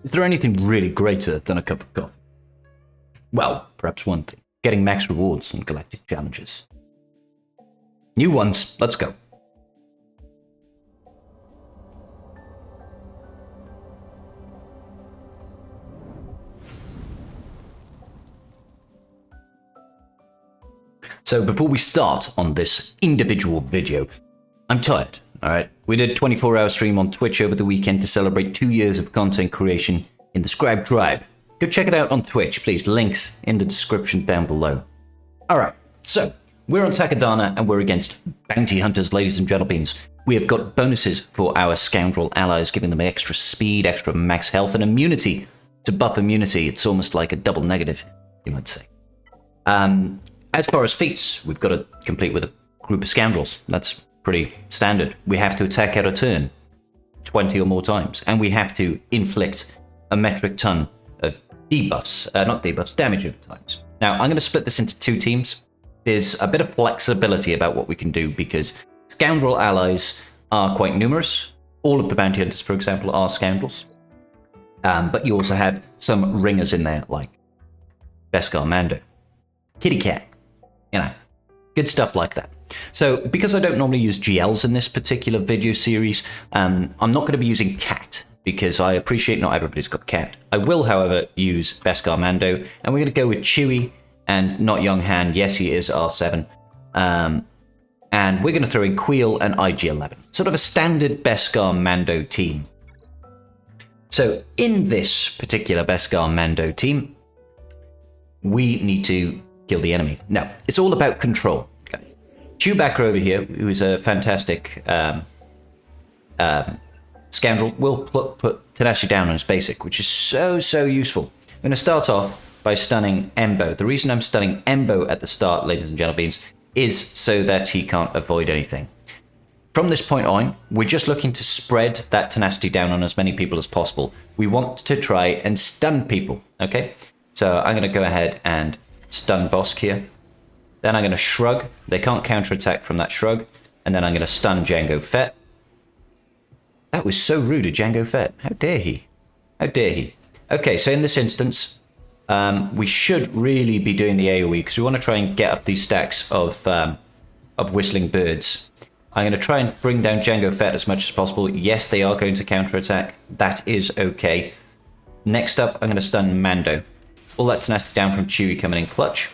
Is there anything really greater than a cup of coffee? Well, perhaps one thing. Getting max rewards on Galactic challenges. New ones. Let's go. So before we start on this individual video, I'm tired, alright? We did a 24-hour stream on Twitch over the weekend to celebrate 2 years of content creation in the Scribe Tribe. Go check it out on Twitch, please. Links in the description down below. Alright, so we're on Takodana and we're against bounty hunters, ladies and gentlemen. We have got bonuses for our Scoundrel allies, giving them extra speed, extra max health, and immunity. To buff immunity, it's almost like a double negative, you might say. As far as feats, we've got to complete with a group of scoundrels. That's pretty standard. We have to attack out a turn 20 or more times, and we have to inflict a metric ton of debuffs, not debuffs, damage over times. Now, I'm going to split this into 2 teams. There's a bit of flexibility about what we can do because scoundrel allies are quite numerous. All of the bounty hunters, for example, are scoundrels. But you also have some ringers in there, like Beskar Mando, Kitty Cat, you know, good stuff like that. So because I don't normally use GLs in this particular video series, I'm not going to be using Cat because I appreciate not everybody's got Cat. I will, however, use Beskar Mando, and we're going to go with Chewie and not Young Han. Yes, he is R7. And we're going to throw in Queel and IG-11. Sort of a standard Beskar Mando team. So in this particular Beskar Mando team, we need to kill the enemy. Now, it's all about control. Okay. Chewbacca over here, who is a fantastic scoundrel, will put Tadashi down on his basic, which is so useful. I'm going to start off by stunning Embo. The reason I'm stunning Embo at the start, ladies and gentlemen, is so that he can't avoid anything. From this point on, we're just looking to spread that tenacity down on as many people as possible. We want to try and stun people, okay? So I'm going to go ahead and stun Bosk here. Then I'm going to shrug. They can't counterattack from that shrug. And then I'm going to stun Jango Fett. That was so rude of Jango Fett. How dare he? How dare he? Okay, so in this instance, we should really be doing the AoE because we want to try and get up these stacks of whistling birds. I'm going to try and bring down Jango Fett as much as possible. Yes, they are going to counterattack. That is okay. Next up, I'm going to stun Mando. All that tenacity down from Chewie coming in clutch.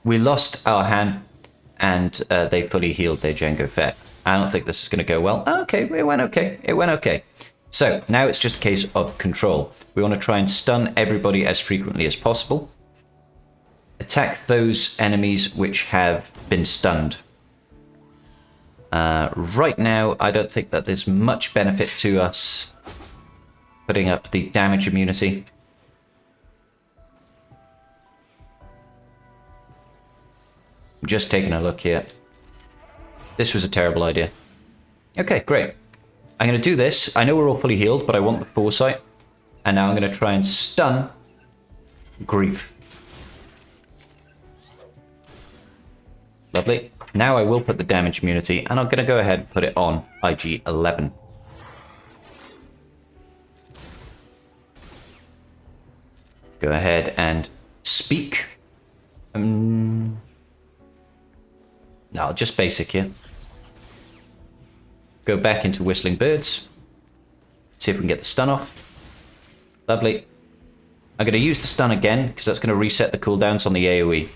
We lost our Han, and they fully healed their Jango Fett. I don't think this is going to go well. Okay, it went okay. It went okay. So now it's just a case of control. We want to try and stun everybody as frequently as possible. Attack those enemies which have been stunned. Right now, I don't think that there's much benefit to us putting up the damage immunity. Just taking a look here. This was a terrible idea. Okay, great. I'm going to do this. I know we're all fully healed, but I want the foresight. And now I'm going to try and stun Grief. Lovely. Now I will put the damage immunity, and I'm going to go ahead and put it on IG-11. Go ahead and speak. No, just basic here. Go back into Whistling Birds. See if we can get the stun off. Lovely. I'm going to use the stun again, because that's going to reset the cooldowns on the AoE.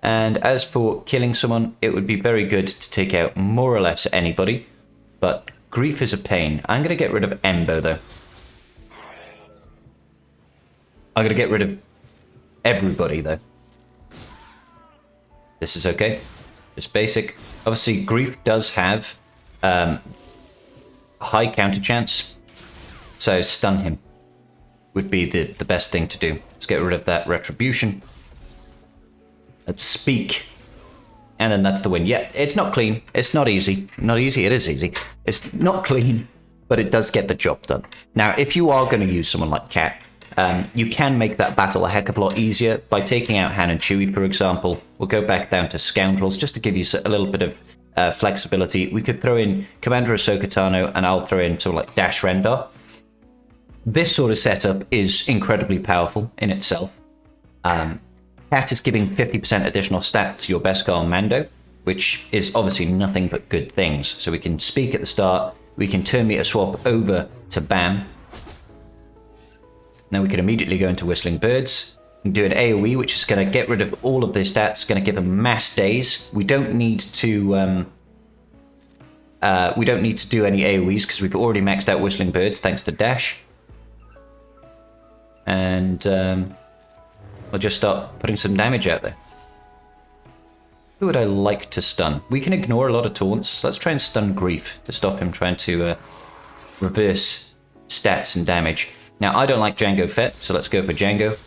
And as for killing someone, it would be very good to take out more or less anybody. But Grief is a pain. I'm going to get rid of Embo, though. I'm going to get rid of everybody, though. This is okay. Just basic. Obviously, Grief does have high counter chance. So stun him would be the best thing to do. Let's get rid of that retribution. Let's speak. And then that's the win. Yeah, it's not clean. It's not easy. Not easy. It is easy. It's not clean, but it does get the job done. Now, if you are going to use someone like Cat, you can make that battle a heck of a lot easier by taking out Han and Chewie, for example. We'll go back down to Scoundrels just to give you a little bit of flexibility. We could throw in Commander Ahsoka Tano, and I'll throw in sort of like Dash Rendar. This sort of setup is incredibly powerful in itself. Cat is giving 50% additional stats to your Beskar Mando, which is obviously nothing but good things. So we can speak at the start, we can turn meter swap over to Bam. Now we can immediately go into Whistling Birds and do an AoE, which is going to get rid of all of their stats, going to give them mass days. We don't need to do any AoEs because we've already maxed out Whistling Birds thanks to Dash. And I'll just start putting some damage out there. Who would I like to stun? We can ignore a lot of taunts. Let's try and stun Grief to stop him trying to reverse stats and damage. Now, I don't like Jango Fett, so let's go for Jango.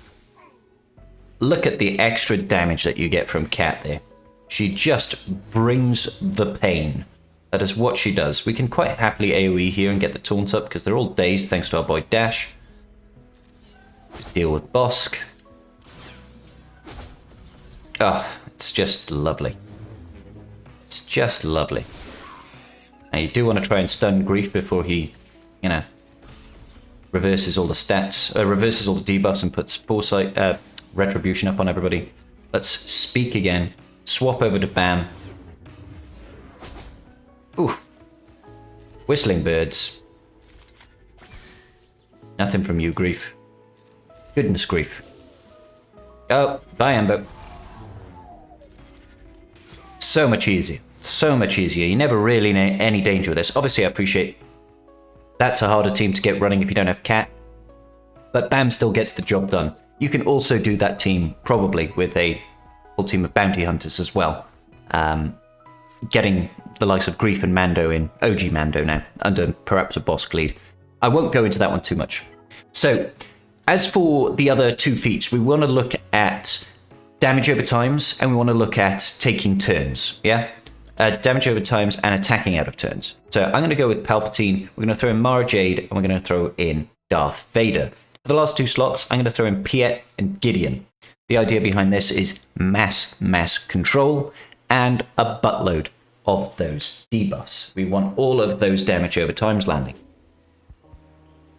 Look at the extra damage that you get from Cat there. She just brings the pain. That is what she does. We can quite happily AoE here and get the taunt up because they're all dazed thanks to our boy Dash. Deal with Bosk. Oh, it's just lovely. It's just lovely. Now you do want to try and stun Grief before he, you know, reverses all the stats, reverses all the debuffs and puts Foresight, Retribution up on everybody. Let's speak again. Swap over to Bam. Ooh. Whistling Birds. Nothing from you, Grief. Goodness Grief. Oh, bye, Amber. So much easier. So much easier. You're never really in any danger with this. Obviously, I appreciate that's a harder team to get running if you don't have Cat. But Bam still gets the job done. You can also do that team probably with a full team of bounty hunters as well. Getting the likes of Grief and Mando in, OG Mando now, under perhaps a Bosk lead. I won't go into that one too much. So, as for the other two feats, we want to look at damage over times, and we want to look at taking turns, yeah? Damage over times and attacking out of turns. So I'm going to go with Palpatine, we're going to throw in Mara Jade, and we're going to throw in Darth Vader. For the last two slots, I'm going to throw in Piet and Gideon. The idea behind this is mass control and a buttload of those debuffs. We want all of those damage over times landing.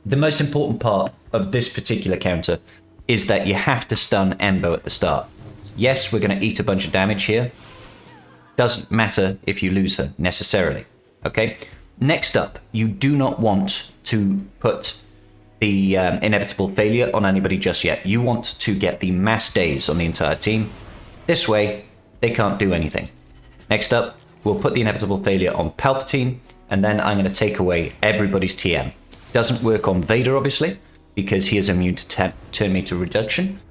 The most important part of this particular counter is that you have to stun Embo at the start. Yes, we're going to eat a bunch of damage here. Doesn't matter if you lose her, necessarily. Okay? Next up, you do not want to put the inevitable failure on anybody just yet. You want to get the mass days on the entire team. This way, they can't do anything. Next up, we'll put the inevitable failure on Palpatine, and then I'm going to take away everybody's TM. Doesn't work on Vader, obviously, because he is immune to turn meter reduction.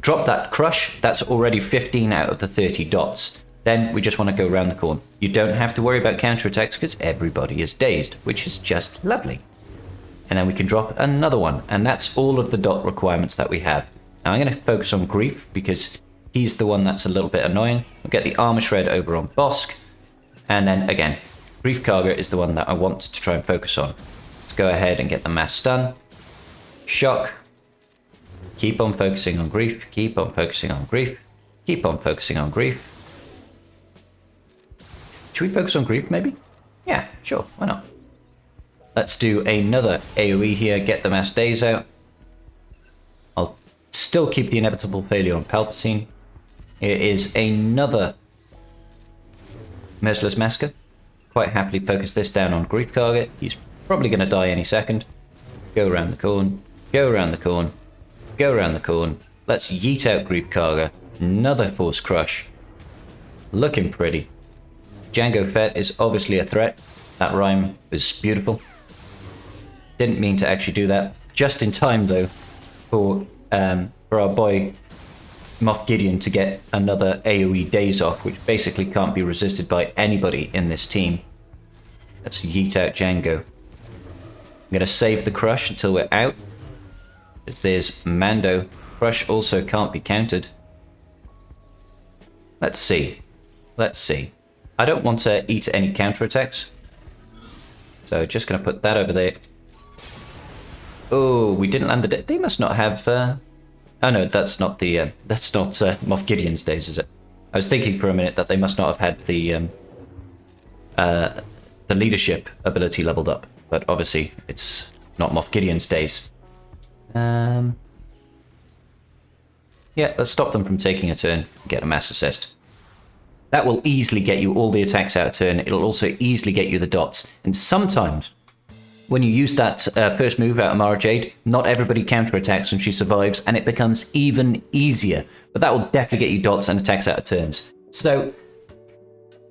Drop that Crush, that's already 15 out of the 30 dots. Then we just want to go around the corner. You don't have to worry about counterattacks because everybody is dazed, which is just lovely. And then we can drop another one, and that's all of the dot requirements that we have. Now I'm going to focus on Grief because he's the one that's a little bit annoying. We'll get the Armor Shred over on Bosk, and then again, Grief Karga is the one that I want to try and focus on. Let's go ahead and get the mass stun. Shock. Keep on focusing on Grief, keep on focusing on Grief, keep on focusing on Grief. Should we focus on Grief, maybe? Yeah, sure, why not? Let's do another AoE here, get the mass days out. I'll still keep the inevitable failure on Palpatine. Here is another Merciless Massacre. Quite happily focus this down on Grief Karga. He's probably going to die any second. Go around the corn, go around the corn, go around the corn. Let's yeet out Grief Karga. Another Force Crush. Looking pretty. Jango Fett is obviously a threat. That rhyme was beautiful. Didn't mean to actually do that. Just in time, though, for our boy Moff Gideon to get another AoE days off, which basically can't be resisted by anybody in this team. Let's yeet out Jango. I'm going to save the Crush until we're out. As there's Mando. Crush also can't be countered. Let's see. Let's see. I don't want to eat any counterattacks. So just going to put that over there. Oh, we didn't land the... They must not have... Oh no, that's not the... That's not Moff Gideon's days, is it? I was thinking for a minute that they must not have had the the leadership ability leveled up. But obviously, it's not Moff Gideon's days. Yeah, let's stop them from taking a turn and get a mass assist. That will easily get you all the attacks out of turn. It'll also easily get you the dots. And sometimes, when you use that first move out of Mara Jade, not everybody counterattacks when she survives, and it becomes even easier. But that will definitely get you dots and attacks out of turns. So,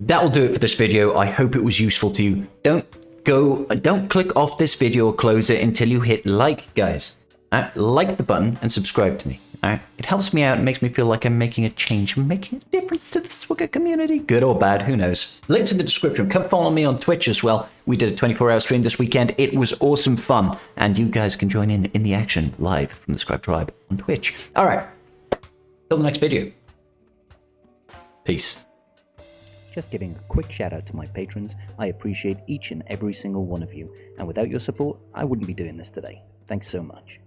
that will do it for this video. I hope it was useful to you. Don't click off this video or close it until you hit like, guys. Like the button and subscribe to me. It helps me out and makes me feel like I'm making a change, making a difference to the SWGoH community. Good or bad, who knows. Links in the description. Come follow me on Twitch as well. We did a 24-hour stream this weekend. It was awesome fun. And you guys can join in the action live from the Scribe Tribe on Twitch. All right. Till the next video. Peace. Just giving a quick shout out to my patrons. I appreciate each and every single one of you. And without your support, I wouldn't be doing this today. Thanks so much.